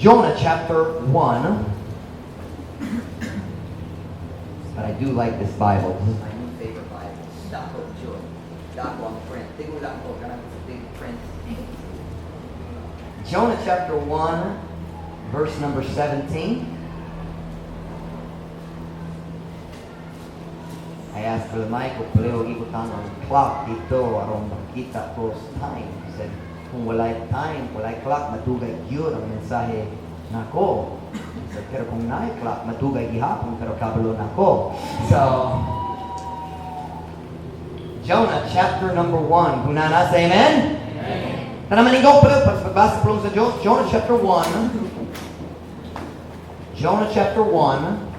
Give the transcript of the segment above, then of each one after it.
Jonah chapter 1. But I do like this Bible. This is my new favorite Bible. Dako Joy. Dako ang print. Tigo lang ko. Kanang big print. Jonah chapter 1, verse number 17. I asked for the mic, kung paleo ibutan ang clock dito, arong makita ko sa time. He said, kung walay time, walay clock, matugay yun ang mensahe nako. He said, pero kung naay clock, matugay gihapon, pero kabalo nako. So, Jonah chapter number 1. Kung nanas, amen? Amen. Tanaman ikaw pala, pagbasa po sa Diyos, Jonah chapter 1. Jonah chapter 1.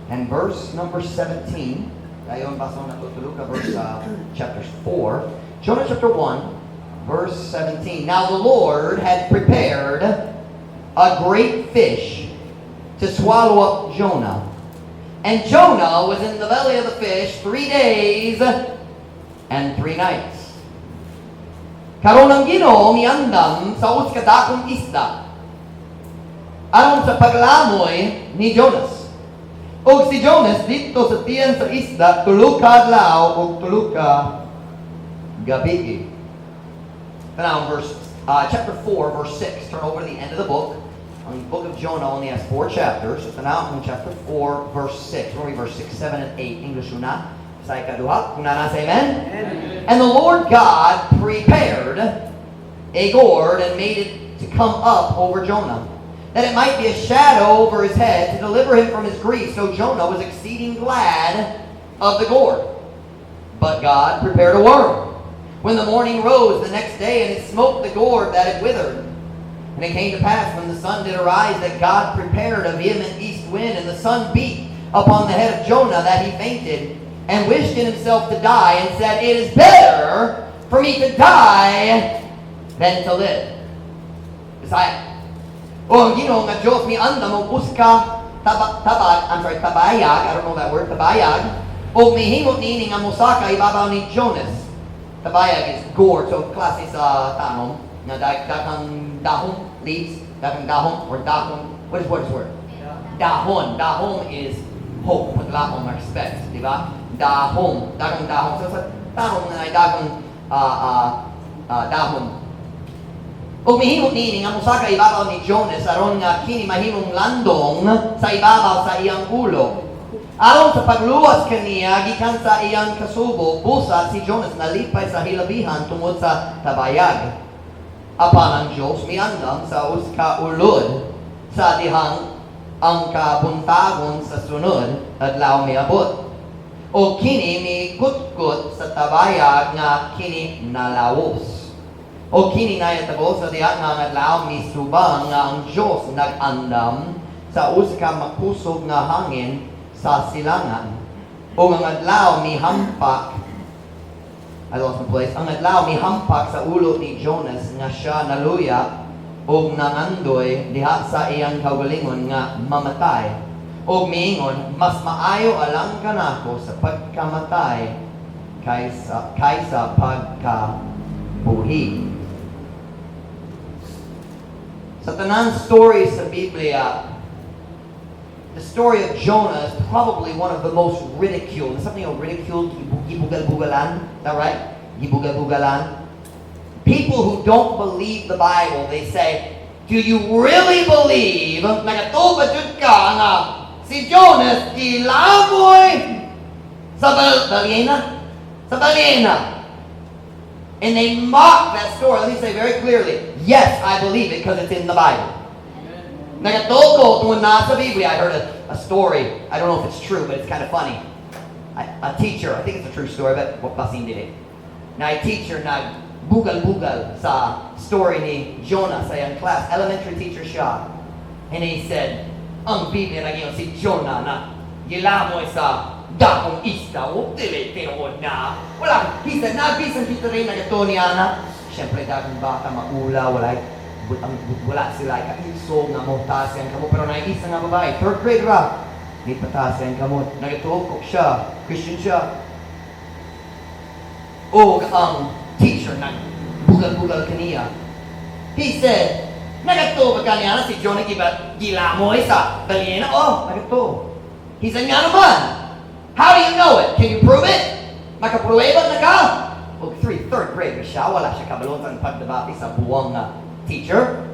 And verse number 17, tayo ang basa na tutulog ka verse chapter 4. Jonah chapter 1, verse 17. Now the Lord had prepared a great fish to swallow up Jonah. And Jonah was in the belly of the fish 3 days and 3 nights. Karon ang Ginoo miandam sa uskadakong isda aron sa paglamoy ni Jonas. Og si Jonas dito sa tiyan sa isda, tulog ka adlaw og tulog ka gabi. Now, chapter 4, verse 6. Turn over to the end of the book. The book of Jonah only has 4 chapters. So now, in chapter 4, verse 6. We'll read verse 6, 7, and 8. English una. Sa ikaduha. Kung nanas, amen? Amen. And the Lord God prepared a gourd and made it to come up over Jonah, that it might be a shadow over his head to deliver him from his grief. So Jonah was exceeding glad of the gourd. But God prepared a worm when the morning rose the next day, and it smote the gourd that had withered. And it came to pass, when the sun did arise, that God prepared a vehement east wind, and the sun beat upon the head of Jonah, that he fainted, and wished in himself to die, and said, It is better for me to die than to live. Isaiah. O ang Ginoo nga Diyos mi anda mo uska tabayag, I don't know that word, tabayag, o mihimot niini nga musaka ibabaw ni Jonas. Tabayag is gourd, so klase sa tanong, na dakang dahon, leaves, dakang dahon, or dahon, what is word? Dahon. Dahon is hope, with lahong respect, di ba? Dahon, dakang dahon. So sa tanong na ay dakang dahon. Ug mihimot niini nga musaka ibabaw ni Jonas aron nga kini mahimong landong sa ibabaw sa iyang ulo. Aron sa pagluwas kaniya gikan sa iyang kasubo, busa si Jonas nalipay sa hilabihan tungod sa tabayag. Apan ang Dios miandam sa uska ulod sa dihang ang kabuntagon sa sunod adlaw miabot. O kini mikutkot sa tabayag nga kini nalawos. O kini nayatabo sa diyan nga adlaw ni subang nga ang Dios nag-andam sa usa ka makusog nga hangin sa silangan. O ang adlaw ni hampak, I lost my place. Ang adlaw ni hampak sa ulo ni Jonas nga siya naluya o nangandoy diha sa iyang kaugalingon nga mamatay. O miingon, mas maayo alang kanako sa pagkamatay kaysa pagkabuhi. Sa tanang story sa Biblia, the story of Jonah is probably one of the most ridiculed. Something of ridiculed, gibugal-bugalan. Is that right? Gibugal-bugalan. People who don't believe the Bible, they say, do you really believe nagatubad ka nga si Jonas ilamoy sa balyena? Sa balyena. And they mock that story. Let me say very clearly, yes, I believe it because it's in the Bible. Nagatoko tungod na sa Biblia. I heard a story. I don't know if it's true, but it's kind of funny. A teacher, I think it's a true story, but basin din eh. Na a teacher nagbugal-bugal sa story ni Jonah sa iyang class. Elementary teacher siya. And he said, ang Biblia naging si Jonah na gilamoy sa dakong isda, dili tinuod na. Wala, he said, nabisan kita rin na ito niya na. Siyempre, dakong bata, maula, wala sila kaisog na mo, tasyan ka mo. Pero naisa nga babae, 3rd grade ra. Di patasyan ka mo. Nagituokok siya, Christian siya. O ang teacher, nagbugal-bugal kaniya. He said, nagato over kanya si Jonah gilamoy sa balyena. Oh, nagito. He said, nga naman. How do you know it? Can you prove it? Makaprueba na ka? Well, third grade siya. Wala siya kabalon sa pagdebate sa buwang teacher.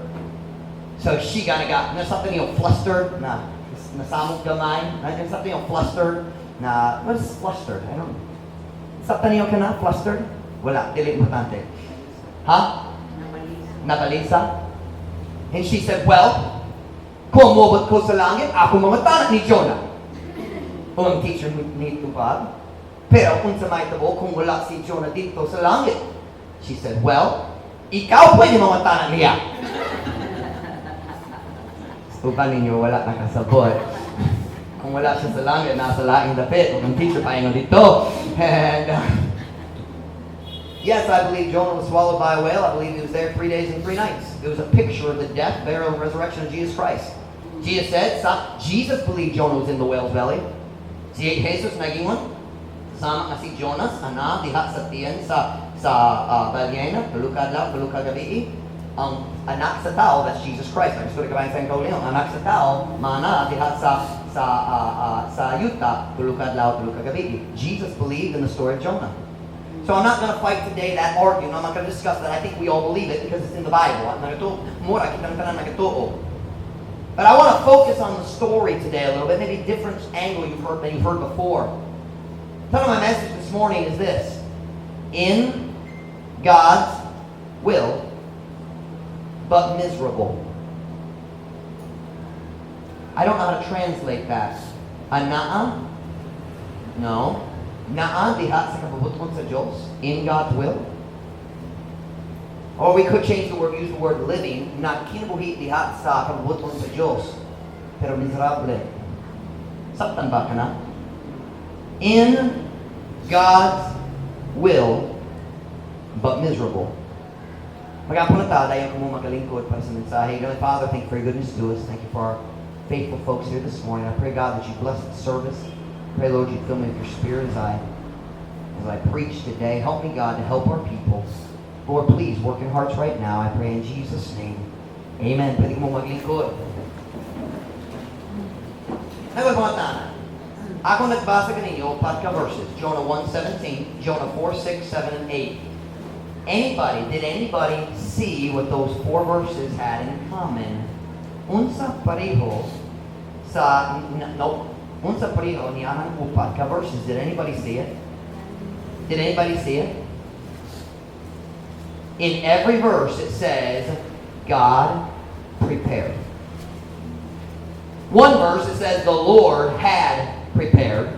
So she got something flustered na nasamog gamay. Something flustered na, what is flustered? I don't know. Something ka na flustered? Wala, dili importante. Ha? Nabalisa. And she said, well, kung umubot ko sa langit, ako mamatanak ni Jonah. Ang teacher ni tubag. Pero kung sa may tabo, kung wala si Jonah dito sa langit. She said, well, ikaw pwede mamatanak niya. Tupan ninyo, wala nang kasabot. Kung wala siya sa langit, nasa laing dapit. Kung ang teacher pa dito. And yes, I believe Jonah was swallowed by a whale. I believe he was there 3 days and 3 nights. It was a picture of the death, burial, and resurrection of Jesus Christ. Jesus said, Jesus believed Jonah was in the whale's belly. Si Jesus nagingon, sama nga si Jonas, diha sa tiyan sa balyena, tulukad lang, tulukad gabi. Ang anak sa tao, that's Jesus Christ. Ang gusto kabayan sa kaulihan, anak sa tao, mana diha sa yuta, tulukad lang, tulukad gabi. Jesus believed in the story of Jonah. So I'm not going to fight today that argument. I'm not going to discuss that. I think we all believe it because it's in the Bible. But I want to focus on the story today a little bit, maybe a different angle than you've heard before. The title of my message this morning is this: In God's Will, but Miserable. I don't know how to translate that. Anaa? No. Naa diha sa kabubuton sa Diyos, in God's will. Or we could change the word, use the word living, na kinabuhi diha sa kabubuton sa Diyos, pero miserable. Saktan ba ka na? In God's will, but miserable. Mag-apon na tayo, dayan ko mo magalingkod para sa mensahe. Heavenly Father, thank you for your goodness to us. Thank you for our faithful folks here this morning. I pray, God, that you bless the service. Pray, Lord, you fill me with your spirit as I preach today. Help me, God, to help our people. Lord, please work in hearts right now. I pray in Jesus' name. Amen. Pwede mo maglingkod. Ngayon, mga tanan. Ako nagbasa kaninyo, patka verses. Jonah 1:17, Jonah 4:6, 7, and 8. Did anybody see what those 4 verses had in common? Unsa pareho sa, unsa pareho ni anang upat ka verses. Did anybody see it? Did anybody see it? In every verse it says, God prepared. One verse it says, the Lord had prepared.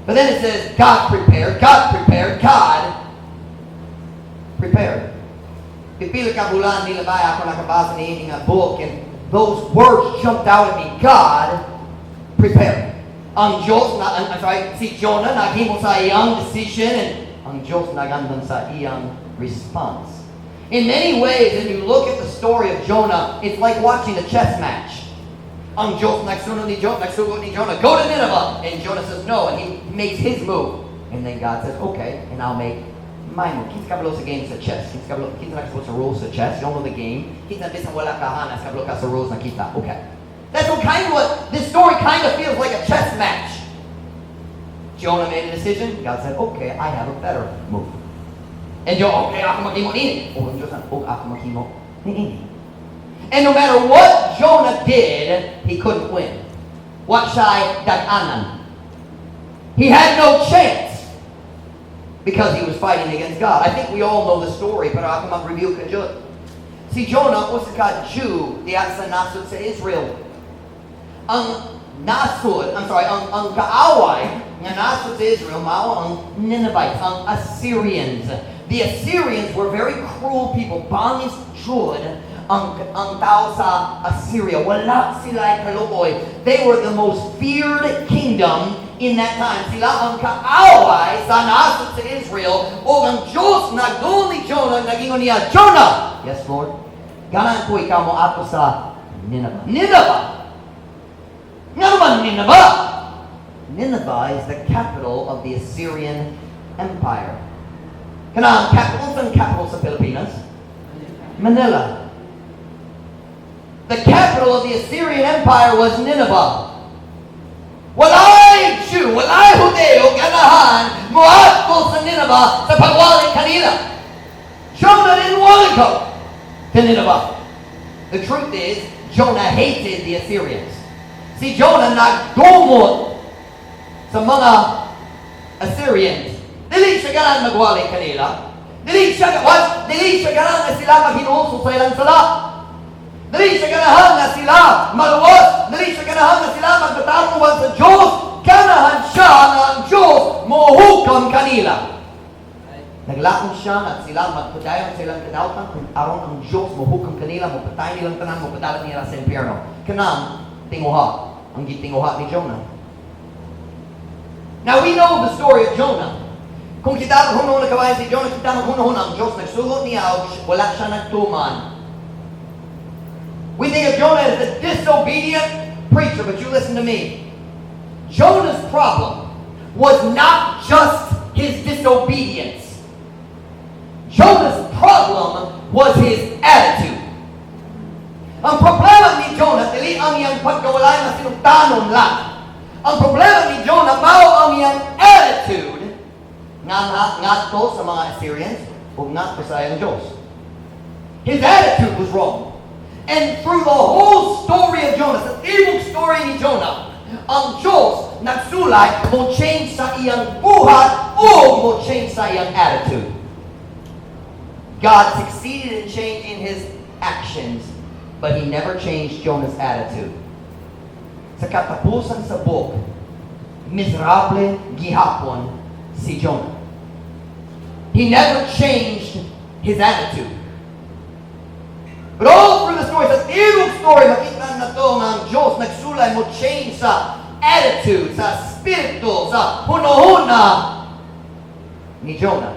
But then it says, God prepared, God prepared, God prepared. Pipila ka bulan nila ba ako nakabasa ni nga book, and those words jumped out at me. God prepared. Ang Diyos, si Jonah naghimo sa iyang decision, and ang Diyos nagandun sa iyang response. In many ways, when you look at the story of Jonah, it's like watching a chess match. Ang Diyos nagsunod ni Jonah, go to Nineveh. And Jonah says no, and he makes his move. And then God says, okay, and I'll make my move. Kinsa kabalo sa game sa chess. Kinsa nakasuot sa rules sa chess. You don't know the game. Kinsa bisan wala ka hanas, kabalo ka sa rules na kita. Okay. That's what this story kind of feels like, a chess match. Jonah made a decision. God said, okay, I have a better move. And Jonah, okay, ako maghimo nini. Oh, Diyos na, ako maghimo nini. And no matter what Jonah did, he couldn't win. What siya'y daganan? He had no chance because he was fighting against God. I think we all know the story, pero ako mag-review ka dyan. Si Jonah was a Jew diya sa nasod sa Israel. Ang kaaway nga nasod sa Israel, mao ang Ninevites, ang Assyrians. The Assyrians were very cruel people. Bangis jud ang tao sa Assyria. Wala sila kaluoy. They were the most feared kingdom in that time. Sila ang kaaway sa nasod sa Israel. O ang Diyos nagdul ni Jonah, nagingon niya, Jonah! Yes, Lord. Ganan ko ikaw mo ato sa Nineveh. Nineveh! Nga naman Nineveh! Nineveh is the capital of the Assyrian Empire. Kanang capital sa Pilipinas? Manila. The capital of the Assyrian Empire was Nineveh. Walay Jew, walay Hudeo, ganahan, muadto sa Nineveh sa pagwali kanila. Jonah didn't want to go to Nineveh. The truth is, Jonah hated the Assyrians. Si Jonah nagdumot sa mga Assyrians. Dili siya ganahan magwali kanila. Dili siya ganahan na sila maghinuso sa ilang sala. Dili siya ganahan na sila maluwas. Dili siya ganahan na sila magbatarungan sa Diyos. Ganahan siya na ang Diyos mohukom kanila. Naglaon siya na sila magpadayon silang kadautan kung aron ang Diyos mohukom kanila, mapatay nilang tanan, mapadalat nila sa impyerno. Kanang tinguha, ang gitinguha ni Jonah. Now we know the story of Jonah. Kung kita maghuno na kabayan si Jonah, kita maghuno ang Diyos nagsugot niya, wala siya nagtuman. We think of Jonah as a disobedient preacher, but you listen to me. Jonah's problem was not just his disobedience. Jonah's problem was his attitude. Ang problema ni Jonah, dili ang iyang pagkawalay na sinugtanon lang. Ang problema ni Jonah, mao ang iyang attitude nga to sa mga Assyrians o nga to sa iyang Diyos. His attitude was wrong. And through the whole story of Jonah, sa tibok story ni Jonah, ang Diyos nagsulay mo change sa iyang buhat o mo change sa iyang attitude. God succeeded in changing his actions, but he never changed Jonah's attitude. Sa katapusan sa book, miserable gihapon si Jonah. He never changed his attitude. But all through the story, sa tibok story, makita na to nga ang Diyos nagsulay mo change sa attitude, sa spirito, sa hunahuna ni Jonah.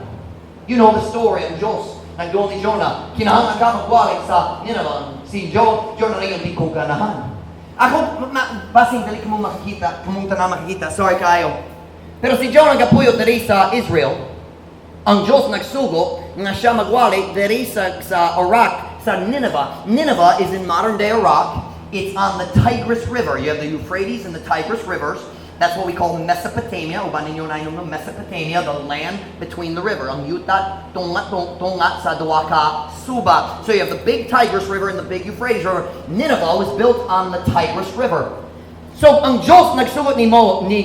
You know the story of Diyos. Nagdoon ni Jonah, kinahanglan ka magwalik sa Nineveh. Si Jonah na yung di ko ganahan. Ako, basing dali kamong makikita, kamunta na makikita, sorry kayo. Pero si Jonah gapuyot dali sa Israel, ang Diyos nagsugo nga siya magwalik dali sa Iraq, sa Nineveh. Nineveh is in modern-day Iraq. It's on the Tigris River. You have the Euphrates and the Tigris rivers. That's what we call Mesopotamia. Uban ninyo na yung Mesopotamia, the land between the river. Ang yuta, tungat sa duwaka suba. So you have the big Tigris River and the big Euphrates River. Nineveh was built on the Tigris River. So ang Diyos nagsugot ni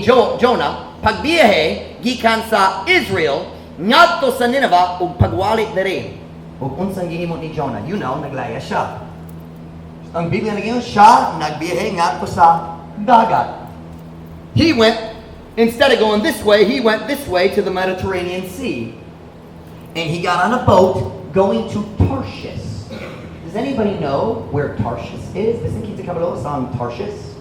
Jonah, pagbiyahe, gikan sa Israel, ngadto sa Nineveh, ug pagwalik diri. Ug unsang gihimo ni Jonah? You know, naglaya siya. Ang Biblia naging siya, nagbiyahe ngadto sa dagat. He went, instead of going this way, he went this way to the Mediterranean Sea. And he got on a boat going to Tarshish. Does anybody know where Tarshish is? Bisan kita kabalo sa Tarshish?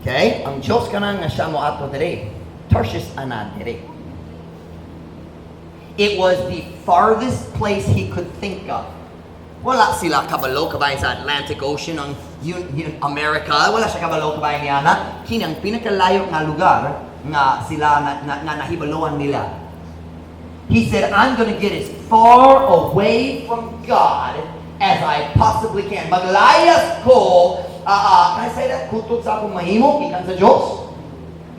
Okay? Ang Diyos ka na nga siya mo ato diri. Tarshish ana diri. It was the farthest place he could think of. Wala sila kabalo kabayan sa Atlantic Ocean ang America. Wala siya kabalo kabayan niya na kinang pinakalayo nga lugar nga sila na nahibaloan nila. He said, I'm going to get as far away from God as I possibly can. Maglayas ko, can I say that? Kutod sa akong mahimo, ikan sa Diyos.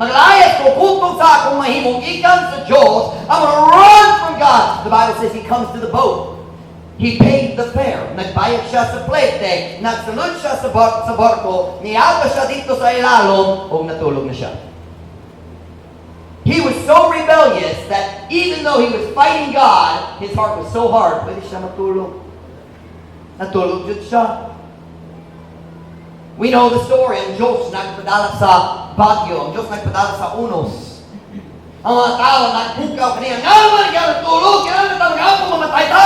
Maglayas ko, kutod sa akong mahimo, ikan sa Diyos. I'm going to run from God. The Bible says he comes to the boat. He paid the fare. Nagbayad siya sa plate. Nagsunod siya sa barko. Niyaga siya dito sa ilalom. O natulog na siya. He was so rebellious that even though he was fighting God, his heart was so hard. Pwede siya matulog. Natulog dyan siya. We know the story. Ang Diyos nagpadala sa bagyo. Ang Diyos nagpadala sa unos. Ang mga tao nagpukaw kanina. Nga naman ka natulog. Kailan na talaga ako mamatay ka.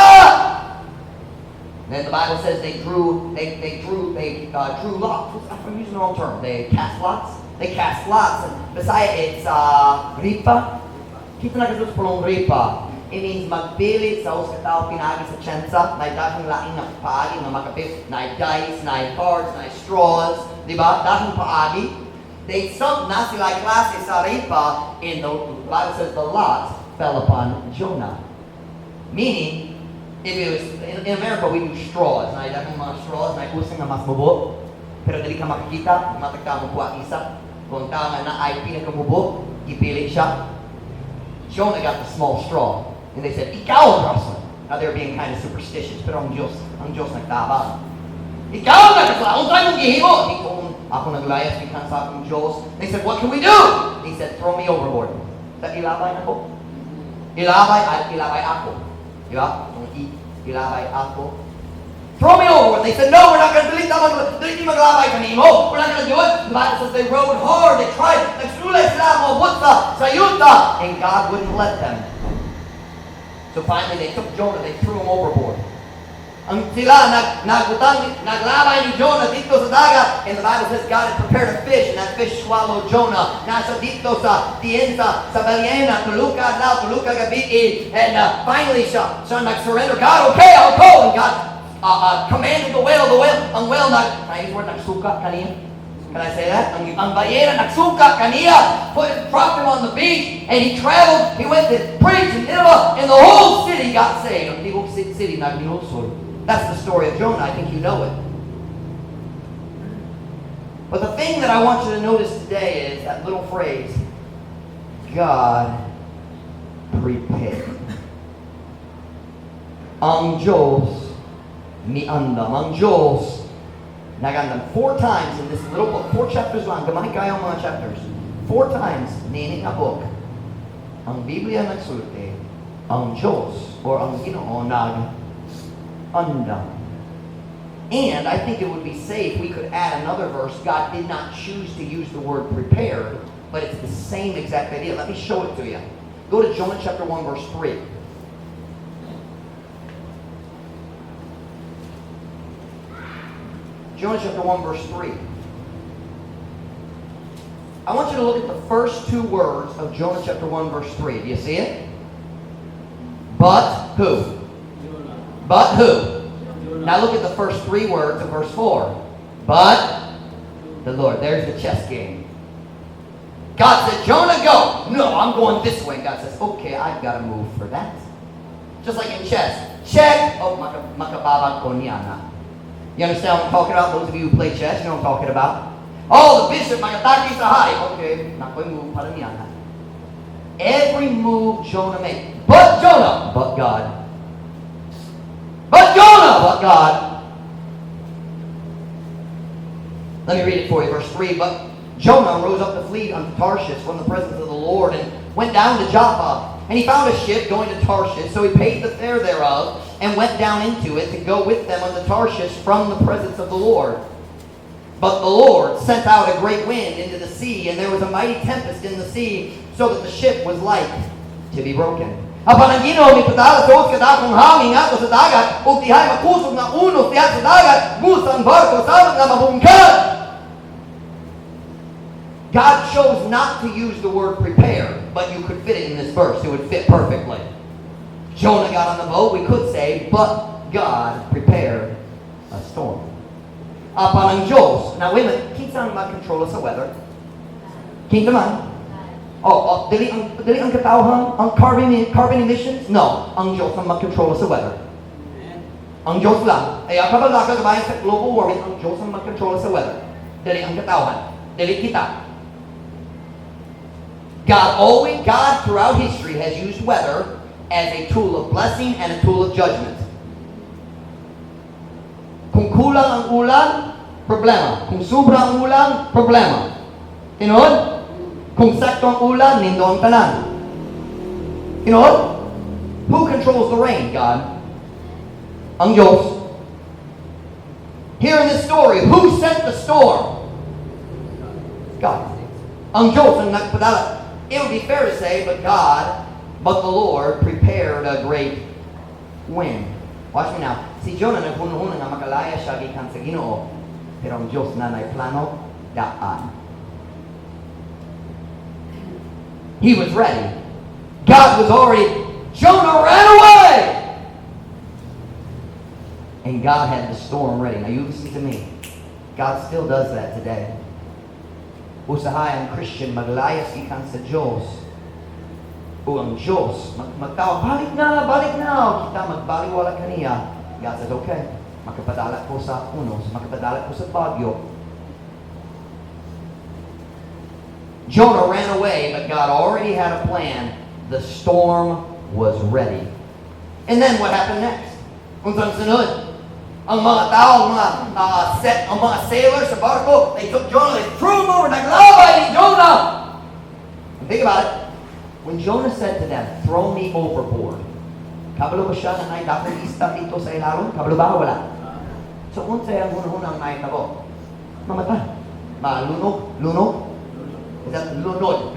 Then the Bible says they drew lots. I'm using the wrong term. They cast lots. They cast lots. And Bisaya, it's ripa. Kita na kasi pulong ripa. It means magpilit sa uskataw pinagi sa tsensa. Na dahil laing na paagi na makapit. Na dice, na cards, na straws. Diba? Dahil paagi. They sunk na sila klase sa ripa. And the Bible says the lot fell upon Jonah. Meaning, If it was, in America, we do straws. Na ilan ng mga straws, na kusang na mas mabuo. Pero dali ka makikita, matagta mo kuha isa. Kung tama na ay pinakamubo, ipili siya. Jonah got the small straw. And they said, ikaw ang rason. Now they're being kind of superstitious. Pero ang Diyos nagtabang. Ikaw ang nagtaon tayo mong gihimo. Hindi ko ako naglayas, ikan sa akong Diyos. They said, what can we do? He said, throw me overboard. Sa ilabay na ko. Ilabay ako. Diba? Ilabay ako. Throw me overboard. They said, no, we're not going to delete that one. Delete yung maglabay kanimo. We're not going to do it. The Bible says they rode hard. They tried. Nagsulay sila mga butsa sa yuta. And God wouldn't let them. So finally, they took Jonah. They threw him overboard. Ang sila naglabay ni Jonah dito sa dagat. And the Bible says God had prepared a fish. And that fish swallowed Jonah. Nasa dito sa tiensa, sa balyena. Tulukad na, tulukad gabi. And finally siya nag-surrender. God, okay, I'll go. And God commanded the whale. Ang whale nagsuka kaniya. Can I say that? Ang balyena nagsuka kaniya. Dropped him on the beach. And he traveled. He went to preach in Nineveh. And the whole city got saved. Ang Tibok City nagnilusol. That's the story of Jonah. I think you know it. But the thing that I want you to notice today is that little phrase, God prepared. Ang Diyos niandam. Ang Diyos nagandam. 4 times in this little book. 4 chapters lang. Gamay kayo mga chapters. 4 times nini nga book. Ang Biblia nagsulti, ang Diyos or ang Ginoo nagandam. And I think it would be safe we could add another verse. God did not choose to use the word prepared, but it's the same exact idea. Let me show it to you. Go to Jonah chapter 1 verse 3. Jonah chapter 1 verse 3. I want you to look at the first 2 words of Jonah chapter 1 verse 3. Do you see it? But who? But who? Now look at the first 3 words of verse 4. But the Lord. There's the chess game. God said, Jonah, go. No, I'm going this way. God says, okay, I've got to move for that. Just like in chess. Check. Oh, makababag ko niya na. You understand what I'm talking about? Those of you who play chess, you know what I'm talking about. Oh, the bishop, makataki sa high. Okay, nakoy move para niya na. Every move Jonah made. But Jonah, but God. But Jonah, but God. Let me read it for you. Verse 3. But Jonah rose up to flee unto Tarshish from the presence of the Lord and went down to Joppa. And he found a ship going to Tarshish. So he paid the fare thereof and went down into it to go with them unto Tarshish from the presence of the Lord. But the Lord sent out a great wind into the sea, and there was a mighty tempest in the sea, so that the ship was like to be broken. Apan ang Ginoo mipadala sa kadakong hangin ato sa dagat, ug dihay makusog na unos diha sa dagat, busang barko sabot nga mabungkad. God chose not to use the word prepare, but you could fit it in this verse. It would fit perfectly. Jonah got on the boat, we could say, but God prepared a storm. Apan ang Diyos, now wait a minute, kinsa ang mag-control sa weather? Kinsa man? Dili ang katawhan, ang carbon emissions? No, ang Diyos ang mag-control sa weather. Ang Diyos lang. Ay kabalaka kabayan sa global warming, ang Diyos ang mag-control sa weather. Dili ang katawhan. Dili kita. God throughout history has used weather as a tool of blessing and a tool of judgment. Kung kulang ang ulan, problema. Kung sobra ang ulan, problema. Tinood? Kung sakto ang ulan, nindo ang tanan. Tinood? Who controls the rain? God. Ang Diyos. Here in this story, who sent the storm? God. Ang Diyos ang nagpadala. It would be fair to say, but the Lord prepared a great wind. Watch me now. Si Jonah nagpuno-puno nga makalaya siya gikan sa Ginoo. Pero ang Diyos na plano daan. He was ready. God was already. Jonah ran away. And God had the storm ready. Now you listen to me. God still does that today. Usahay ang Christian maglayas ikan sa Diyos. O ang Diyos, magtawag, balik na! Kita magbaliwala kaniya. God says, okay, makapadalat ko sa unos, makapadalat ko sa bagyo. Jonah ran away, but God already had a plan. The storm was ready. And then what happened next? Unsang sunod? Ang mga tao, ang mga sailors sa barko, they took Jonah, they threw him over, naglabay ni Jonah! And think about it. When Jonah said to them, throw me overboard, kabalo ba siya na naitapon ista dito sa ilalim? Kabalo ba? Wala. So, unsay ang hunahunang naitabo? Mamatay. Lunog? Is that lunod?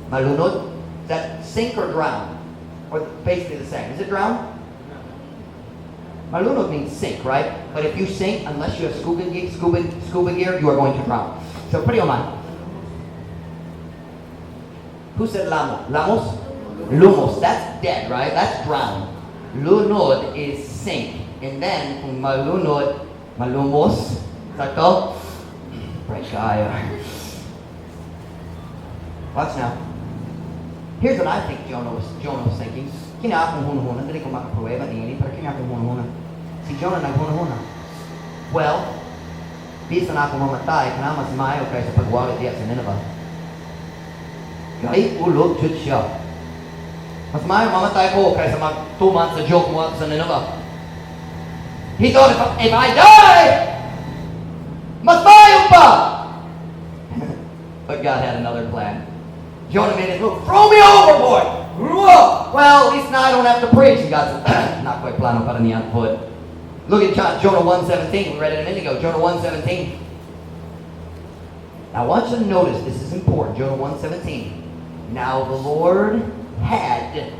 Malunod? Is that sink or drown? Or basically the same. Is it drown? Malunod means sink, right? But if you sink, unless you have scuba gear, you are going to drown. So, put your mind. Who said lamos? Lumos. That's dead, right? That's drown. Lunod is sink. And then, kung malunod, malumos, sakto? Right, kaya. Watch now. Here's what I think Jonah was thinking. Kina akong hunahuna. Dali ko makapruweba niya. Pero kina akong hunahuna. Si Jonah naghunahuna. Well, bisa na akong mamatay. Kana mas maayo kaya sa pagwala diya sa Nineveh. Kahit ulog jud siya. Mas maayo mamatay ko kaya sa magtuman sa joke mo sa Nineveh. He thought, if I die, mas maayo pa! But God had another plan. Jonah made it look, throw me overboard! Well, at least now I don't have to preach. And God said, not quite plano para niyan po. Look at Jonah 1:17. We read it a minute ago. Jonah 1:17. Now I want you to notice, this is important. Jonah 1:17. Now the Lord had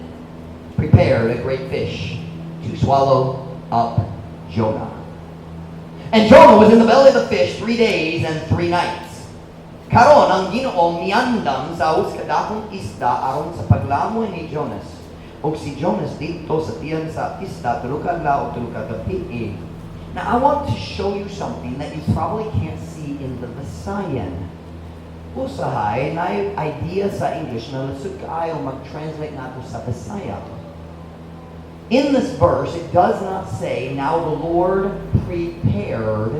prepared a great fish to swallow up Jonah. And Jonah was in the belly of the fish 3 days and 3 nights. Karon ang Ginoo miandam sa kadakong isda aron sa paglamoy ni Jonas. O si Jonas dito sa tiyan sa isda tulog adlaw o tulog gabi. Now I want to show you something that you probably can't see in the Visayan. Usahay na idea sa English na lusog kaayo mag-translate nato sa Visaya. In this verse, it does not say, now the Lord prepared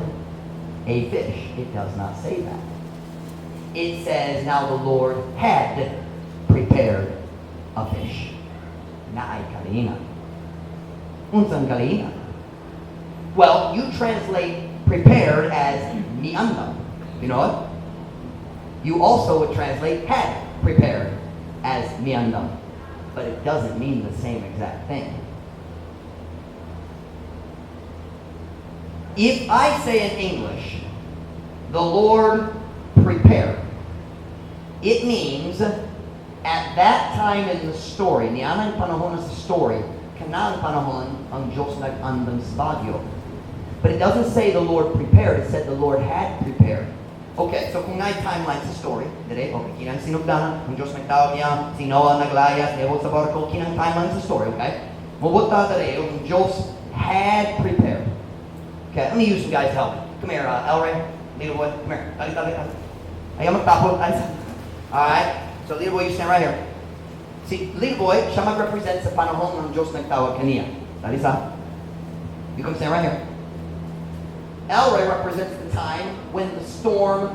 a fish. It does not say that. It says, now the Lord had prepared a fish. Na ay kalina. Unsang kalina? Well, you translate prepared as miandam. You know what? You also would translate had prepared as miandam. But it doesn't mean the same exact thing. If I say in English, the Lord prepared, it means at that time in the story, nianang panahon sa story, kanang panahon ang Diyos nag-andam sa bagyo. But it doesn't say the Lord prepared, it said the Lord had prepared. Okay, so kung na'y timeline sa story, dire, okay, kinang sinugdahan, ang Diyos nagtawag niya, si Noah naglayas, nebot sa barko, kinang timeline sa story, okay? Mabuta dire, ang Diyos had prepared. Okay, let me use some guys' help. Come here, Elray, little boy, come here. Tali. Ayaw magtapon. Alright, so little boy, you stand right here. Si little boy, siya mag-represent sa panahon ng Diyos nagtawag kaniya. Tali sa. You come stand right here. Elray represents the time when the storm,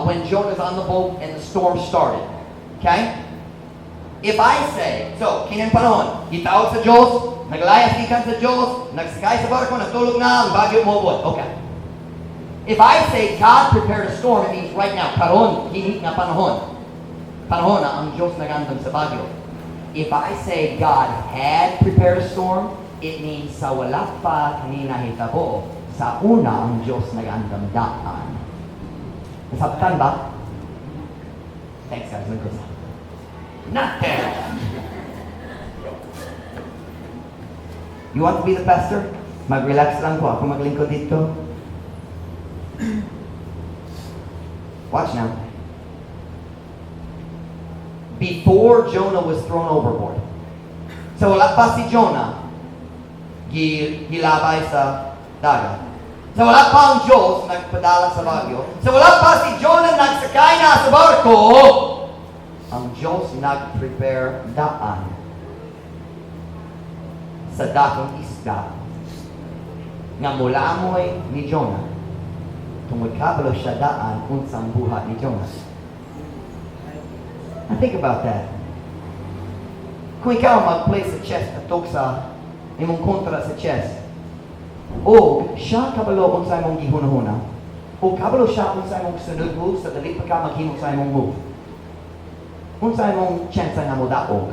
when Jonah's on the boat and the storm started. Okay? If I say, so, kinang panahon, gitawag sa Diyos, naglayas gikan sa Diyos, nagsakay sa barko, natulog na, ang bagyo mo. Okay. If I say God prepared a storm, it means right now, karon, hinit nga panahon. Panahon na ang Diyos nagandam sa bagyo. If I say God had prepared a storm, it means sa wala pa kanina hitabo, sa una ang Diyos nagandam daan. Nasabtan ba? Thanks guys, not there. You want to be the pastor? Mag-relax lang po. Ako maglingkod dito. Watch now. Before Jonah was thrown overboard. So wala pa si Jonah gilabay sa dagat. So wala pa ang Diyos nagpadala sa bagyo. So wala pa si Jonah nagsakay na sa barko. ang Diyos nag-prepare daan sa dakong isda nga mulamoy ni Jonah tungod kabalo siya daan unsang buhat ni Jonah. Now think about that. Kung ikaw mag-play sa chess atog sa imong kontra sa chess, o siya kabalo unsay imong gihunahuna, o kabalo siya unsay imong sunod move sa dali pa ka maghimo sa imong move, unsay imong chance nga mo daog?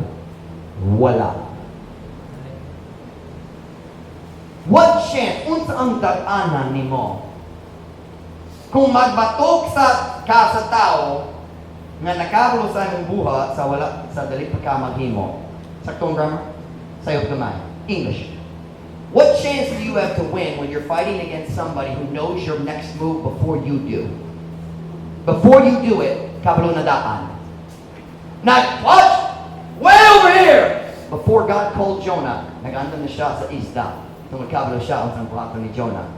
Wala. What chance? Unsa ang dag-anan nimo? Kung magbatok sa ka sa tao nga nakabalo sa imong buhat sa wala sa dali pa ka maghimo. Saktong grammar? Sayo gamay. English. What chance do you have to win when you're fighting against somebody who knows your next move before you do? Before you do it, kabalo na daan. Not what? Way over here! Before God called Jonah, nag-anda na siya sa isda. Tungod kabalo siya unsang buhaton ni Jonah.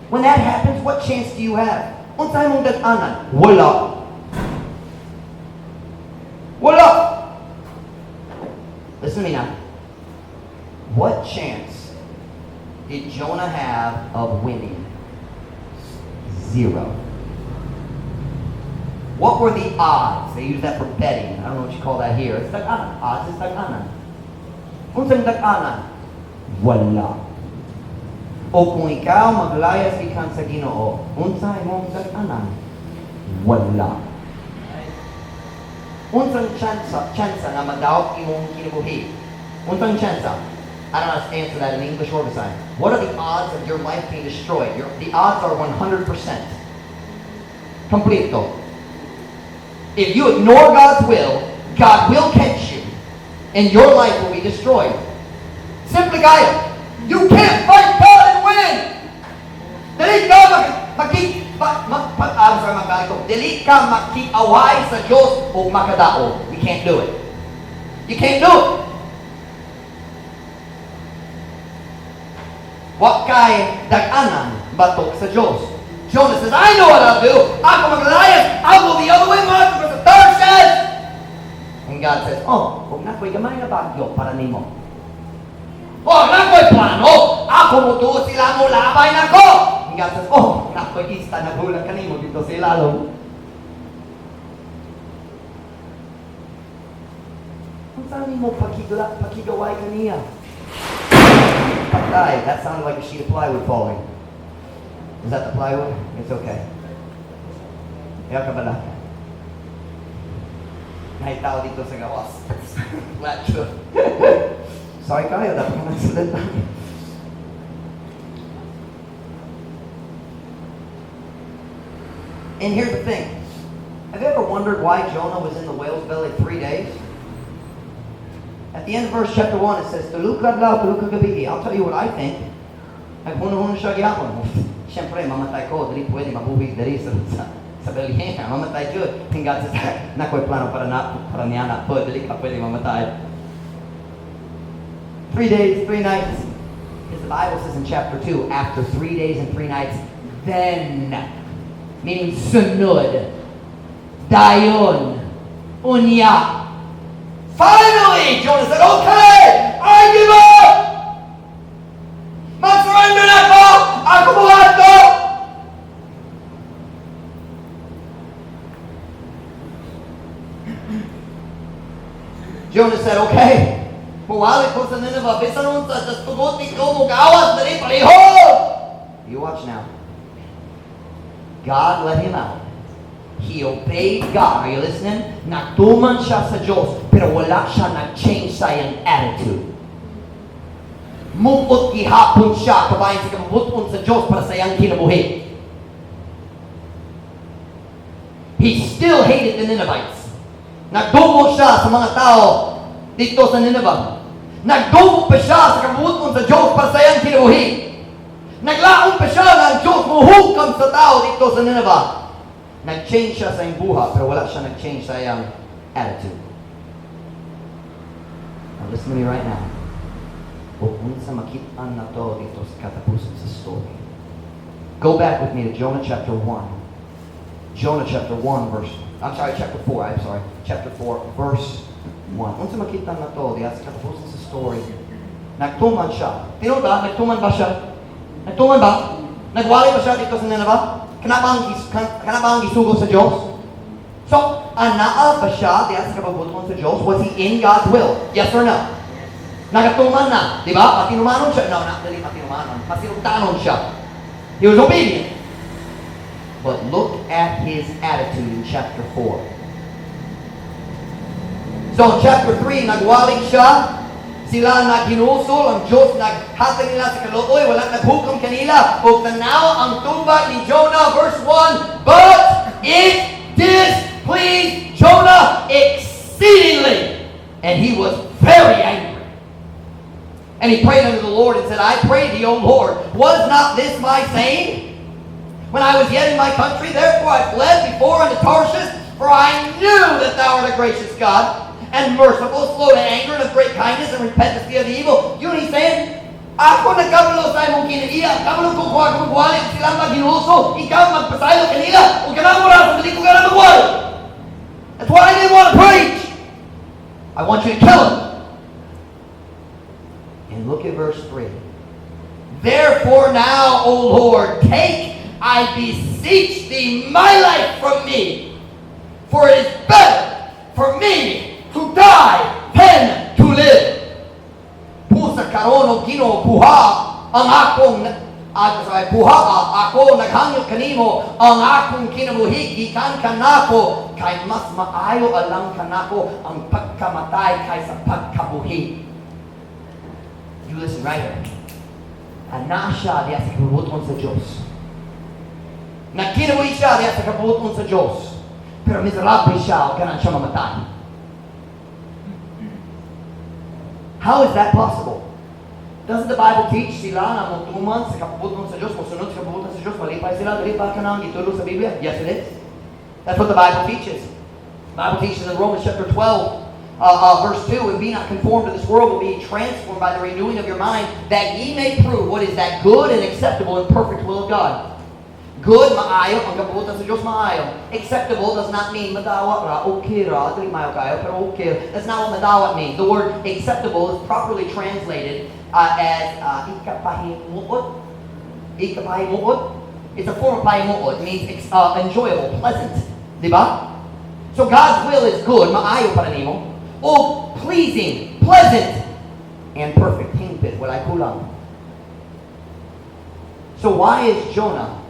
When that happens, what chance do you have? Unsay mong dag-anan? Wala. Wala. Listen to me now. What chance did Jonah have of winning? Zero. What were the odds? They use that for betting. I don't know what you call that here. It's dag-anan. Odds is dag-anan. Unsang dag-anan? Wala. O kung ikaw maglayas gikan sa Ginoo, unsay imong dag-anan? Wala. Unsang tsansa nga madawat imong kinabuhi? Unsang tsansa? I don't know how to answer that in English or Bisaya. What are the odds of your life being destroyed? The odds are 100%. Completo. If you ignore God's will, God will catch you, and your life will be destroyed. Simply, guys, you can't fight God and win. Dili ka dili ka makiaway sa Diyos o makadao. You can't do it. You can't do it. Wa kay dag-anan batok sa Diyos. Jonah says, I know what I'll do. Ako maglayas. I'll go the other way, Mark, because the third says. And God says, oh, huwag na ko'y gamay na bagyo para nimo. Huwag na ko'y plano. Ako mo tuot sila mo labay na ko. And God says, oh, na ko'y ista na bulang kanimo dito sa ilalong. Kung saan mo pakigaway kaniya? Patay. That sounded like a sheet of plywood falling. Is that the plywood? It's okay. Ayaw ka bala. May tao dito sa gawas. Not sure. Sorry kayo, dapat ka nagsalita. And here's the thing. Have you ever wondered why Jonah was in the whale's belly 3 days? At the end of verse chapter 1 it says, Tulukad lao, tulukad gabi. I'll tell you what I think. Nagpuno-puno siya gyapon. Siyempre, mamatay ko. Dali pwede mabuhig dali sa belihena. Mamatay Diyos. And God says, nako'y plano para niya na po. Dali ka pwede mamatay. 3 days, 3 nights. Because the Bible says in chapter 2, after 3 days and 3 nights, then, meaning sunod, dayon, unya. Finally, Jonah said, okay, I give up! Mag-surrender na ako! Ako buhat ko! Jonah said, okay, muwalik ko sa Nineveh, bisan nun sa tugutin ko, mugawas, dali, paliho! You watch now. God let him out. He obeyed God. Are you listening? Nagtuman siya sa Diyos, pero wala siya nag-change sa iyang attitude. Mukot gihapon siya, kabayan sa kabuton sa Diyos para sa iyang kinabuhi. He still hated the Ninevites. Nagdumo siya sa mga tao dito sa Nineveh. Nagdumo pa siya sa kabuton sa Diyos para sa iyang kinabuhi. Naglaon pa siya ng Diyos muhukam sa tao dito sa Nineveh. Nag-change siya sa iyang buha, pero wala siya nag-change sa iyang attitude. Now listen to me right now. O unsa makitaan na to dito sa katapusan sa story. Go back with me to Jonah chapter 1. Jonah chapter 1 verse I'm sorry, chapter 4. I'm sorry. Chapter 4, verse 1. Unsa makita na to? Diya sa katapos sa story. Nagtuman siya. Tino ba? Nagtuman ba siya? Nagtuman ba? Nagwali ba siya dito sa Nineveh? Kanabang gisugo sa Diyos? So, anaa ba siya diya sa kapabuton sa Diyos? Was he in God's will? Yes or no? Nagatuman na. Di ba? Patinumanon siya. No, not really patinumanon. Pasinugtanon siya. He was obedient. But look at his attitude in chapter 4. So in chapter 3, nagwaling siya. Sila naghinusul. Ang Diyos naghatag nila sa kaluoy. Walang naghukom kanila. O tanaw ang tuba ni Jonah. Verse 1. But it displeased Jonah exceedingly. And he was very angry. And he prayed unto the Lord and said, I pray thee, O Lord, was not this my saying? When I was yet in my country, therefore I fled before unto Tarshish, for I knew that thou art a gracious God, and merciful, slow to anger, and of great kindness, and repentance of the evil. You know what he's saying? Ako nagkabulo sa imong kinaiya, kabulo ko kuha kong buwali, silang maghinuso, ikaw magpasaylo kanila, o ganang mo na, hindi ko ganang magwali. That's why I didn't want to preach. I want you to kill him. And look at verse 3. Therefore now, O Lord, take, I beseech thee, my life from me. For it is better for me to die than to live. Pusa karon og Ginoo buha ang akong buha ako naghangyo kanimo ang akong kinabuhi gikan kanako kay mas maayo alang kanako ang pagkamatay kaysa pagkabuhi. You listen right here. Ana siya diya sa kabubuton sa Diyos. Nagkinabuhi siya diya sa kabubuton sa Diyos. Pero miserable siya o kanan siya mamatay. How is that possible? Doesn't the Bible teach sila na mutuman sa kabubuton sa Diyos, musunod sa kabubuton sa Diyos, malipay sila, dali pa ka nang itulo sa Biblia? Yes, it is. That's what the Bible teaches. The Bible teaches in Romans chapter 12, verse 2, and be not conformed to this world, but be transformed by the renewing of your mind, that ye may prove what is that good and acceptable and perfect will of God. Good, maayo, ang kabubutan sa Diyos, maayo. Acceptable does not mean madawa ra, okay ra, dili maayo kayo, pero okay. That's not what madawa means. The word acceptable is properly translated as ikapahimuot. Ikapahimuot. It's a form of pahimuot. It means enjoyable, pleasant. Diba? So God's will is good, maayo para nimo. O pleasing, pleasant, and perfect. Hingpit, walay kulang. So why is Jonah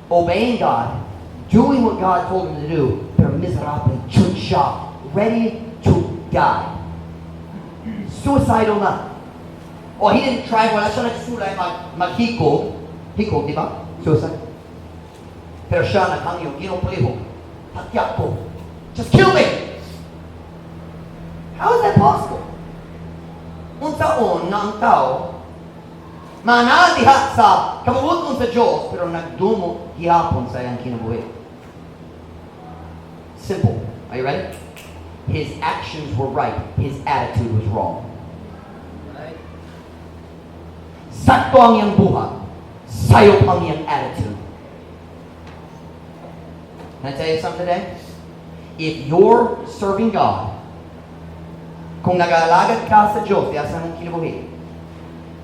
obeying God, doing what God told him to do, pero miserable, chun siya, ready to die? Suicidal na. O he didn't try, wala siya nagsulay maghikog. Hikog, di ba? Suicide. Pero siya naghangyo, ginupulihog. Tatyak ko. Just kill me! How is that possible? Unsaon na ang tao manadihat sa kabubuton sa Diyos pero nagdumo gihapon sa iyang kinabuhi. Simple. Are you ready? His actions were right. His attitude was wrong. Right. Sakto ang iyang buhat. Sayop ang iyang attitude. Can I tell you something today? If you're serving God, kung nag-aalagad ka sa Diyos, diya sa mong kinabuhi,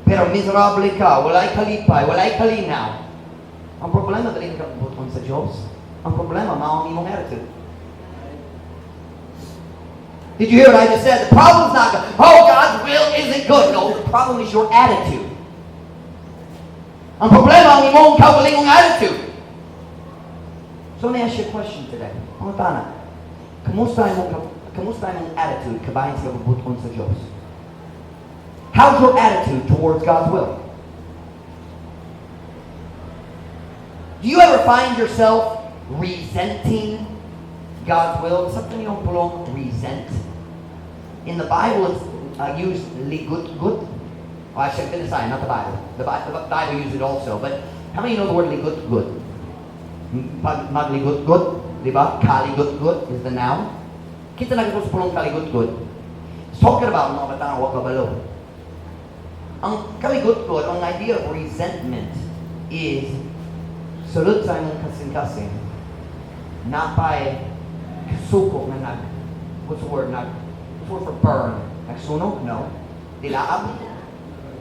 pero miserable ka, walay kalipay, walay kalinaw, ang problema dali ka kabubuton sa Diyos. Ang problema, maong imong attitude. Did you hear what I just said? The problem's not, oh, God's will isn't good. No, the problem is your attitude. Ang problema, ang imong kaugalingong attitude. So let me ask you a question today. Ang tanong, kamusta yung attitude kabahin sa kabubuton sa Diyos? How's your attitude towards God's will? Do you ever find yourself resenting God's will? Something yung pulong resent. In the Bible, it's used ligut. Well, actually, I'm going to say, not the Bible. The Bible uses it also. But how many know the word ligut? Magligut, diba? Kaligut is the noun. Kita na gusto pulong kaligut. It's talking about mga batang wakabalo. Ang kaligut, ang idea of resentment is sulod sa imong kasing-kasing napay Suko na what's the word? What's the word for burn? Nagsunog? No. Dilaab.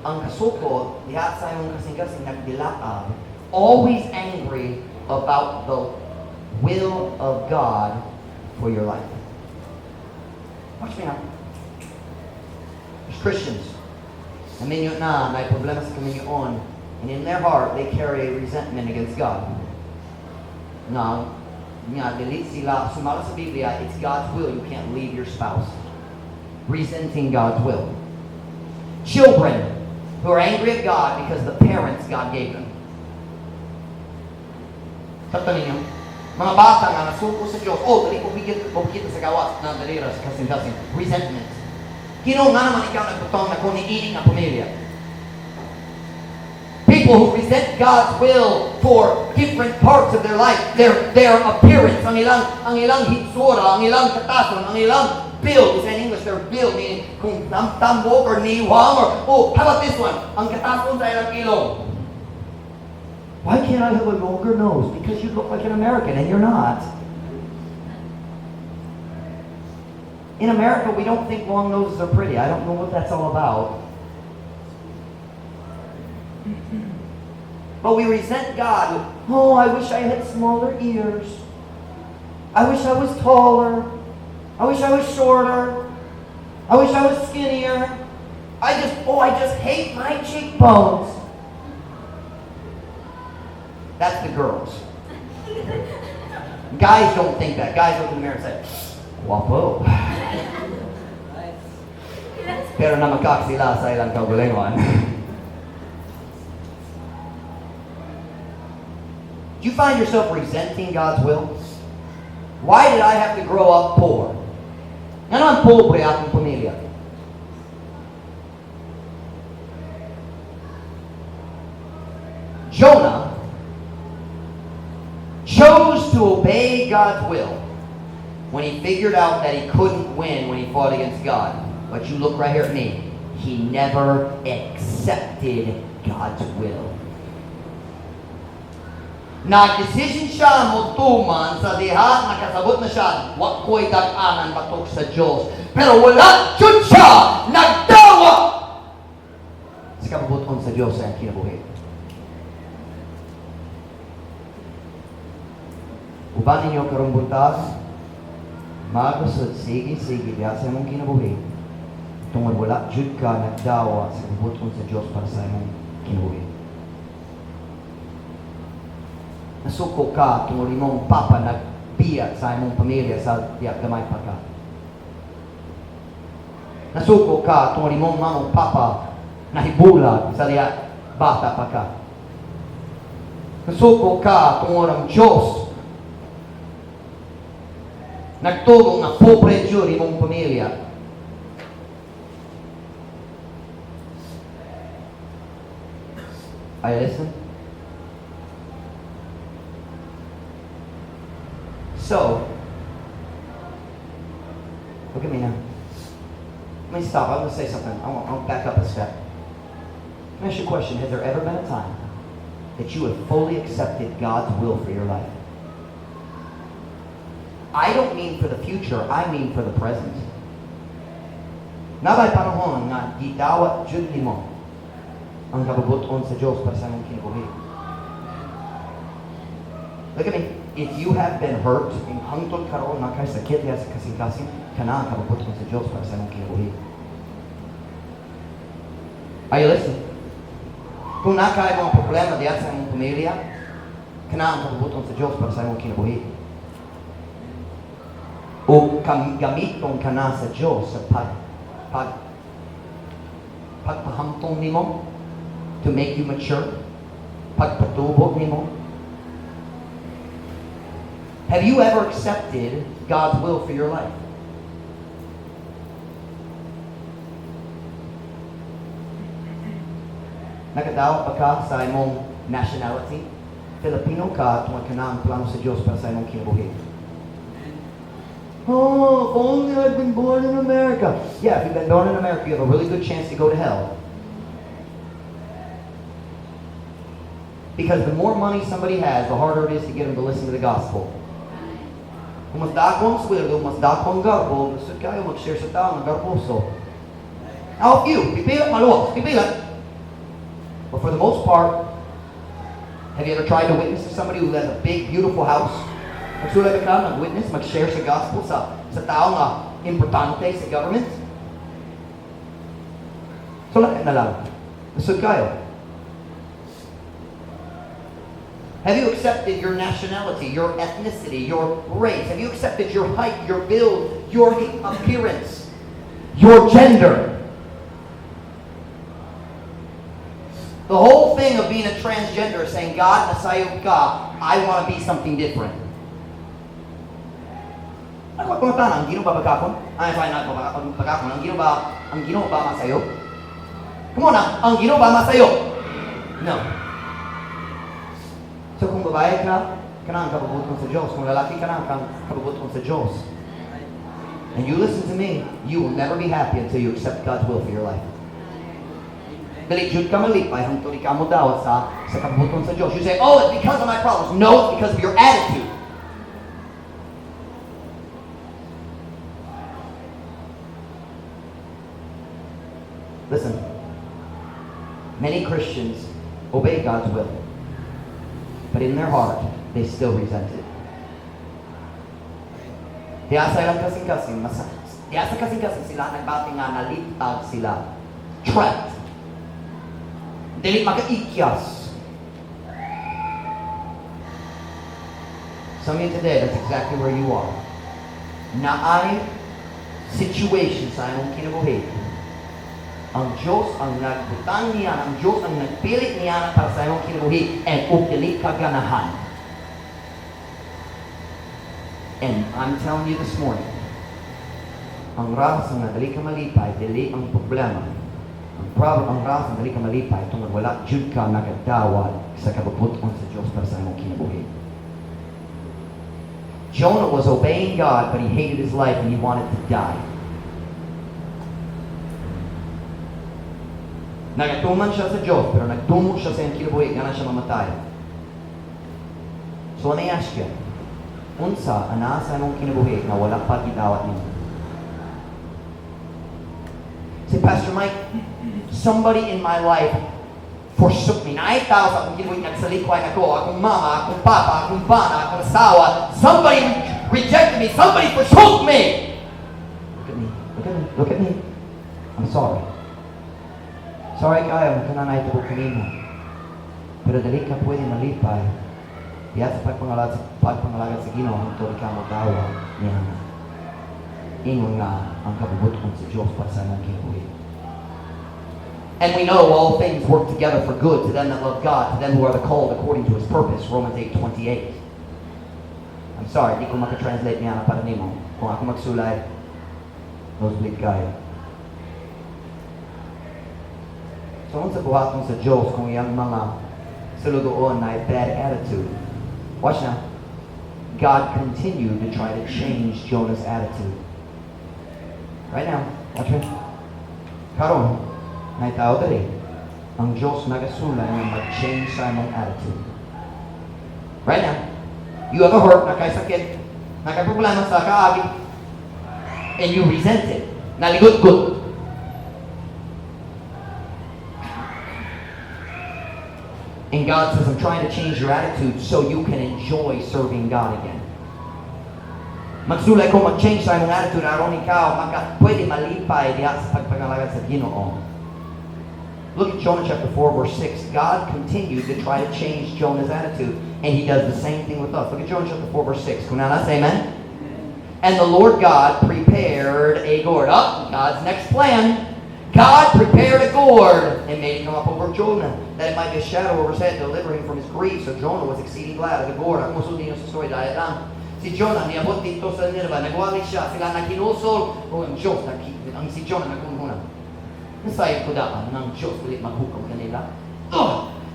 Ang kasuko, diha sa imong kasing-kasing nagdilaab. Always angry about the will of God for your life. Watch me now. There's Christians. Naminyo na, may problema sa kaminyoon. And in their heart, they carry a resentment against God. Now, delete sila, sumala sa Biblia, it's God's will. You can't leave your spouse. Resenting God's will. Children who are angry at God because the parents God gave them. Sabi ninyo, mga bata nga nasuko sa Diyos, dali ko kita sa gawas na dalira sa kasing-kasing. Resentment. Kino nga naman ikaw nagputong na kung niining na pamilya. People who resent God's will for different parts of their life, their appearance, ang ilang hitsura, ang ilang katason, ang ilang build. In English, their build, meaning kung tambok or niwang or, how about this one? Ang katason sa ilang ilong. Why can't I have a longer nose? Because you look like an American and you're not. In America, we don't think long noses are pretty. I don't know what that's all about. But we resent God. I wish I had smaller ears. I wish I was taller. I wish I was shorter. I wish I was skinnier. I just hate my cheekbones. That's the girls. Guys don't think that. Guys look in the mirror and say, guapo. Pero namakak sila sa ilang kaugalingon. Do you find yourself resenting God's will? Why did I have to grow up poor? Ano ang pobre akong pamilya? Jonah chose to obey God's will when he figured out that he couldn't win when he fought against God. But you look right here at me. He never accepted God's will. Nag-decision siya magtuman sa diha, nakasabot na siya, wa ko'y dag-anan batok sa Diyos. Pero wala jud siya nagdawa sa kapabuton sa Diyos sa kinabuhi. Uban ninyo karong buntas, magusod, sige, diha sa imong kinabuhi. Tungod wala jud ka nagdawa sa kapabuton sa Diyos para sa imong kinabuhi. Nasuko ka tungod imong papa nagbiya sa imong pamilya sa diya gamay pa ka. Nasuko ka tungod imong mamong papa nahibulag sa diya bata pa ka. Nasuko ka tungod ang Diyos nagtugong na pobre jud imong pamilya. Are you listening? So, look at me now. Let me stop. I'm going to say something. I'll back up a step. Let me ask you a question. Has there ever been a time that you have fully accepted God's will for your life? I don't mean for the future. I mean for the present. Nabay panahon nga gidawat jud nimo ang kabubuton sa Dios para sa imong kinabuhi. Look at me. If you have been hurt, in hangtod karon na kay sakit ya sa kasing-kasing, kana ang kabubuton sa Dios para sa imong kinabuhi. Are you listening? Kung nakay mga problema diya sa imong pamilya, kana ang kabubuton sa Dios para sa imong kinabuhi. O gamiton kana sa Dios sa pagpahamtong nimo to make you mature, pagpatubog nimo. Have you ever accepted God's will for your life? Nakadawa pa ka sa imong nationality? Filipino ka tungod ka na ang plano sa Diyos para sa imong kinabuhi. If only I'd been born in America. Yeah, if you've been born in America, you have a really good chance to go to hell. Because the more money somebody has, the harder it is to get them to listen to the gospel. Kung mas dakong sweldo, mas dakong garbo, gusto kayo mag-share sa tao ng garboso. Now, if you, pipilat maluwas, pipilat. But for the most part, have you ever tried to witness to somebody who has a big, beautiful house? Magsulat ka, mag-witness, mag-share sa gospel sa tao na importante sa government? Sulat na lang. Gusto kayo. Have you accepted your nationality, your ethnicity, your race? Have you accepted your height, your build, your appearance, your gender? The whole thing of being a transgender is saying, God, nasayog ka, I want to be something different. Ano ba ang gino ba bagakon? Ay, fine, not bagakon. Ang gino ba masayog? Come on na, ang gino ba masayog? No. So kung babae ka, kanang kapabuton sa Diyos. Kung lalaki ka na, kapabuton sa Diyos. And you listen to me, you will never be happy until you accept God's will for your life. Dali, jud ka malipay, hangtod ka mo daw sa kapabuton sa Diyos. You say, oh, it's because of my problems. No, it's because of your attitude. Listen, many Christians obey God's will. But in their heart, they still resent it. Diya sa ilang kasing-kasing, diya sa kasing-kasing sila, nagbating nga, nalitag sila. Trapped. Dili maka-ikyas. Some of you today, that's exactly where you are. Naay situation sa imong kinabuhi. Ang Diyos ang nagbutang niya, ang Diyos ang nagpilit niya para sa iyong kinabuhi, and dili ka ganahan. And I'm telling you this morning, ang rason na dali ka malipay, dili ang problema. Ang rason na dali ka malipay, tungkol wala jud ka nagadawad sa kabubuton sa Diyos para sa iyong kinabuhi. Jonah was obeying God, but he hated his life and he wanted to die. Nagatuman siya sa Diyos, pero nagtungo siya sa iyong kinabuhi, nga na siya mamatay. So, ano i-ask you? Unsa, anasa mong kinabuhi na wala pa gidawat niyo? Say, Pastor Mike, somebody in my life forsook me. Naay tao sa akong kinabuhi, nagsalikway ako, akong mama, akong papa, akong bana, akong asawa. Somebody rejected me. Somebody forsook me. Look at me. Look at me. Look at me. I'm sorry. Sorry kayo, kananay ito ko kanina. Pero dali ka pwede malipay. Diya sa pagpangalagat sa Ginoo, hangtod ka mo tawa niya. Ingon nga ang kabubuton sa Diyos para sa imong kinabuhi. And we know all things work together for good to them that love God, to them who are the called according to His purpose. Romans 8:28. I'm sorry, di ko makatranslate niya para nimo. Kung ako magsulay, nosebleed kayo. So, kung sa buhaton sa Diyos, kung iyang mga saludoon na bad attitude, watch now, God continued to try to change Jonah's attitude. Right now, watch me. Karon, na tao dali, ang Diyos nagasulay na mag-change sa imong attitude. Right now, you have a hurt, nakaisakit, nakaproblema sa kaagi, and you resent it. Naligot-gut. And God says, I'm trying to change your attitude so you can enjoy serving God again. Magsulay ko mag-change sa imong attitude, aron ikaw, pwede malipay diha sa pagpangalagat sa Ginoo. Look at Jonah chapter 4, verse 6. God continued to try to change Jonah's attitude, and He does the same thing with us. Look at Jonah chapter 4, verse 6. Kunana, say amen. And the Lord God prepared a gourd. God's next plan. God prepared a gourd and made it come up over Jonah, that it might be a shadow over his head, deliver him from his grief. So Jonah was exceeding glad of the gourd. Ako musul din yung story dahil lang. Si Jonah, niabot dito sa Nineveh, nagwali siya, sila naginusol. Ang Diyos, ang si Jonah nagkumunan. Nasayang ko daan ng Diyos, ulit maghukom kanila.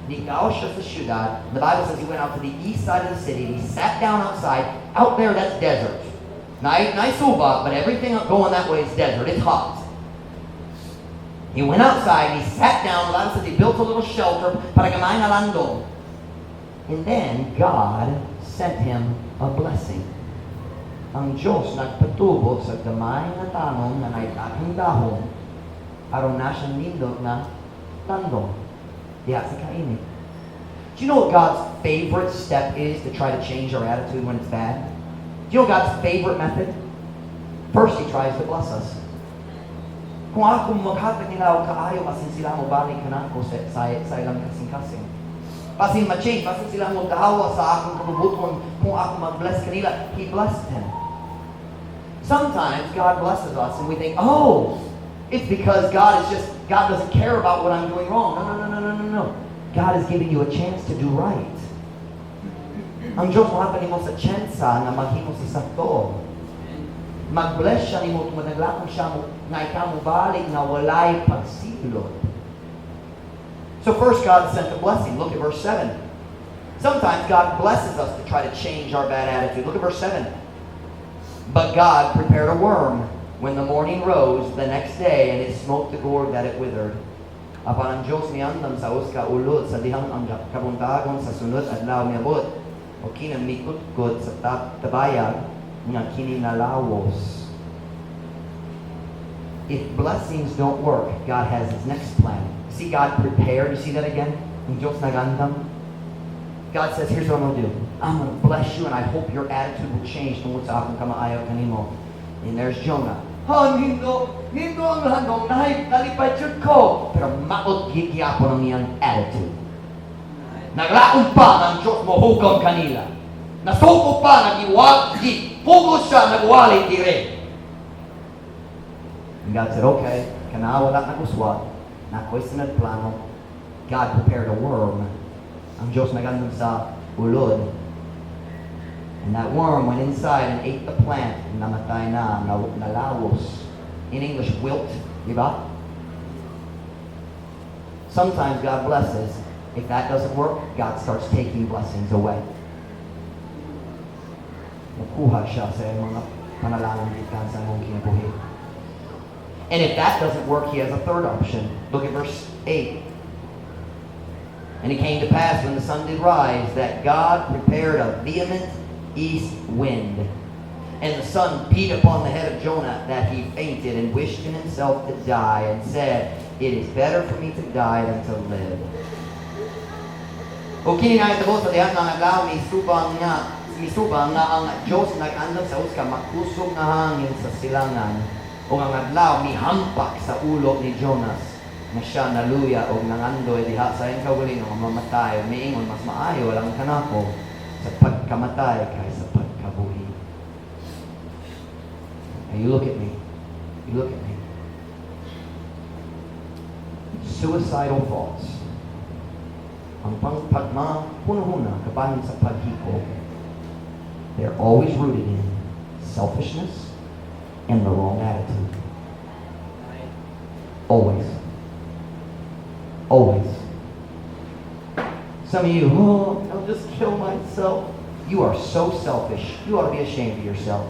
Nigaw siya sa syudad. The Bible says he went out to the east side of the city, and he sat down outside. Out there, that's desert. Nice suba, but everything going that way is desert. It's hot. He went outside, he sat down, the Bible says he built a little shelter para gamay na lando. And then God sent him a blessing. ang Diyos nagpatubo sa gamay nga tanom nga naitaking dahon aron na siyang nindot na tandong diha sa kainit. Do you know what God's favorite step is to try to change our attitude when it's bad? Do you know God's favorite method? First, He tries to bless us. Kung ako maghatag nila o kaayo, pasin sila mo balik ka na ko sa ilang kasing-kasing. Pasin ma-change, pasin sila mo dahawa sa akong kabubuton kung ako mag-bless kanila. He blessed him. Sometimes God blesses us and we think, oh, it's because God doesn't care about what I'm doing wrong. No. God is giving you a chance to do right. Ang Diyos mahapan mo sa tsansa na maghimo sa sakto. Mag-bless siya ni mo, tumadagla kung siya mo, na ikaw mo balik na walay pagsilot. So first God sent a blessing. Look at verse 7. Sometimes God blesses us to try to change our bad attitude. Look at verse 7. But God prepared a worm when the morning rose the next day, and it smote the gourd that it withered. Apan ang Diyos niandam sa uska ulod sa dihang ang kabuntagon sa sunod adlaw niabot. O kinamikot-kot sa tabayag nga kininalawos. If blessings don't work, God has His next plan. See God prepared. You see that again? Ang Diyos nagandam. God says, here's what I'm going to do. I'm going to bless you and I hope your attitude will change tungkol sa akong kamaayaw kanimo. And there's Jonah. Hindo ang handong nalipay chut ko. Pero maot gigyapon ang iyang attitude. Naglaon pa ng Diyos mo hukam kanila. Nasuko pa, pugos siya, nagwali dire. And God said, okay, kanawala na kuswat, nako'y sinagplano. God prepared a worm. Ang Diyos nagandam sa ulod. And that worm went inside and ate the plant. Namatay na, nalawos. In English, wilt. Diba? Sometimes God blesses. If that doesn't work, God starts taking blessings away. Nakuha siya sa mga panalangin gikan sa mong kinabuhi. And if that doesn't work, He has a third option. Look at verse 8. And it came to pass when the sun did rise that God prepared a vehement east wind. And the sun beat upon the head of Jonah that he fainted and wished in himself to die and said, it is better for me to die than to live. O kininahitabo sa dihan ng adlaw misubang nga ang Diyos nag-andam sa uska makusog na hangin sa silangan o ang adlaw mihampak sa ulo ni Jonas na siya naluya o nangandoy diha sa iyang kaugalingon nga mamatay o miingon mas maayo lang kanako sa pagkamatay kaysa pagkabuhi. And you look at me. You look at me. Suicidal thoughts. Ang pagmapunahuna kabahin sa paghiko, they're always rooted in selfishness and the wrong attitude. Always. Always. Some of you, I'll just kill myself. You are so selfish. You ought to be ashamed of yourself.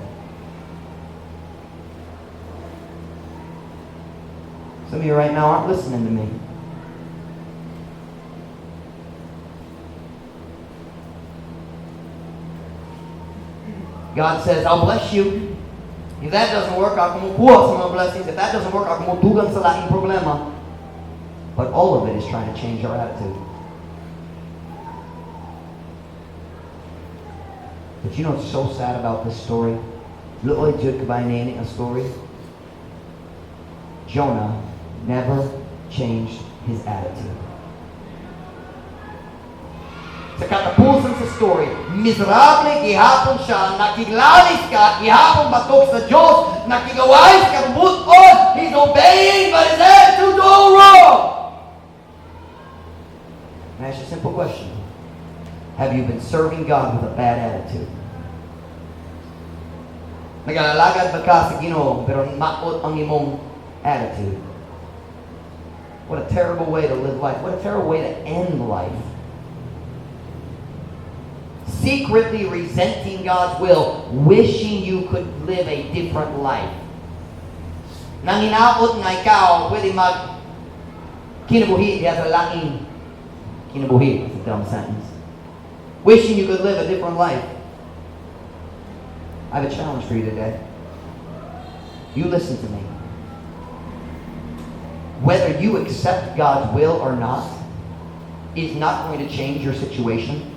Some of you right now aren't listening to me. God says, I'll bless you. If that doesn't work, ako kumukuha sa mga blessings. If that doesn't work, ako kumutugan sa laking problema. But all of it is trying to change our attitude. But you know what's so sad about this story? Luoy jud kabay nini a story. Jonah never changed his attitude. Sa katapusan sa story, miserable gihapon siya, nakiglalis ka, gihapon batok sa Diyos, nakigawais ka, buton, he's obeying, but his attitude's all wrong. Can I ask you a simple question? Have you been serving God with a bad attitude? Nag-alagad ba ka sa Ginoo, pero maot ang imong attitude? What a terrible way to live life. What a terrible way to end life. Secretly resenting God's will, wishing you could live a different life. Nanginaot nga ikaw, pwede kinabuhi, diya sa laking kinabuhi, it's a dumb sentence. Wishing you could live a different life. I have a challenge for you today. You listen to me. Whether you accept God's will or not is not going to change your situation.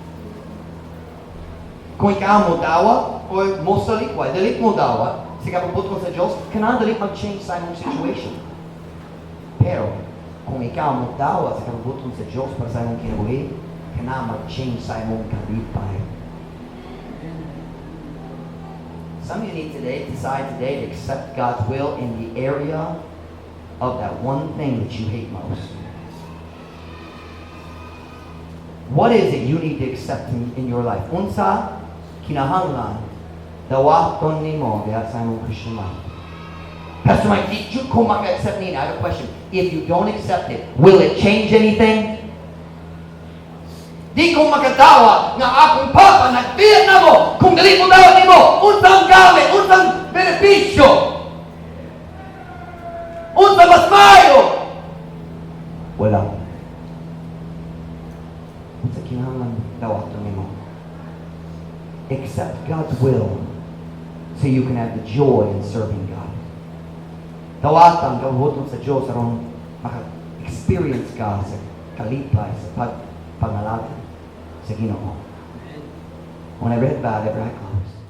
Kung ikaw modawa o mo sa likway, dali modawa, sa kapabot ko sa Diyos, kailangan dali mag-change sa imong situation. Pero, kung ikaw modawa sa kapabot ko sa Diyos para sa imong kinabuhi, kailangan mag-change sa imong kalipay. Some of you need today, decide today to accept God's will in the area of that one thing that you hate most. What is it you need to accept in your life? Unsa kinahanglan dawaton nimo diha sa imong Christian life. Pastor Mike, did you come back accept me? I have a question. If you don't accept it, will it change anything? Di ko makatawa nga akong papa nagbiyan na mo kung dali mo daw nimo unsang gamit, unsang benepisyo, unsang mas mayo. Wala. Unsa kinahanglan dawaton nimo? Accept God's will so you can have the joy in serving God. Dawatan kabuton sa Diyos aron maka-experience ka sa kalipay, sa pangalatan sa Ginoo. When I read that, every eye closed.